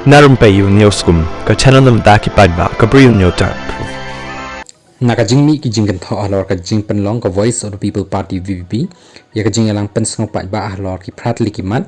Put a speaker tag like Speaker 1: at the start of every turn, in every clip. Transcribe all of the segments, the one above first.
Speaker 1: Na Rympei U Hynñiewtrep ka channel nabynta ki paidbah ka Bri U Hynñiewtrep.
Speaker 2: Naka jingmi ki jingkan tho halor ka jing penlong ka Voice of the People Party VPP ya ka jing yalang pensong paidbah halor ki pratli ki mat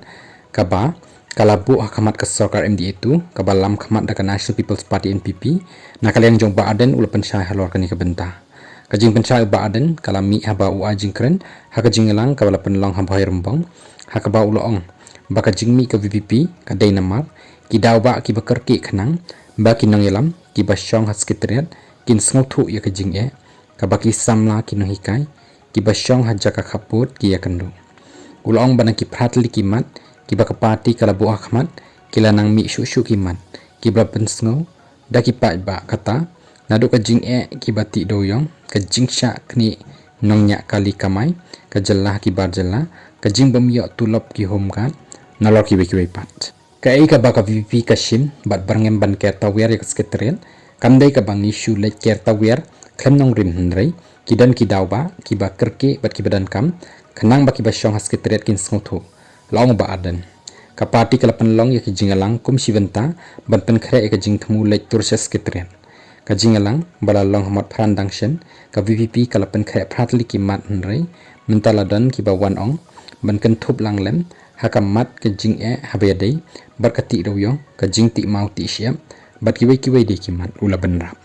Speaker 2: ka ba kalabu hakamat ka sarkar MDA tu ka balam khamat da ka National People's Party NPP na kaliang jong ba aden ula pensyai halor ka ni ka benta ka jing pensyai ba aden kalami haba u jing kren ha ka jing yalang ka bala penlong haba rembong ha ka ba uloong ba ka jingmi ka VPP ka Dynamar ki daw ba ki bakar ki khanang ba ki nong yalam ki ba syong ha Secreteriat kin sngotu ya ka jing ka ba ki samla ki nong hikai ki ba syong ha jaka khaput ki ya kandu uloong ba na ki pratli ki mat ki ba ka parti kala bu akhmat ki lanang mi shu ki mat ki ba pensngo da ki pa ba kata nadu ka jing ki ba ti doyong ka jing sha kni nong nya kali kamai ka jalla ki bar jalla ka jing bam yo tulop ki hom kan nalor ki be pat ka ka ba ka VPP ka shim bat barngem ban ker tawer ya Secretariat kandai ka bang issue le ker tawer khlem nongrim hnrei kidan ki daw ba ki ba kerke bat ki badan kam khanang ba ki ba syong Secretariat kin sngotu long ba adan ka parti kala penlong ya ki jingalang kum sibenta ban pen khre ka jing thmu le tur Secretariat ka jingalang bala long hamat phrandang shen ka VPP kala pen khre pratli ki mat hnrei mentala dan ki ba wan ong ban kan thup lang lem hakamat ke jing habedei berkati royong ke jing ti mau ti siap bat kiwai de kimat ula benrap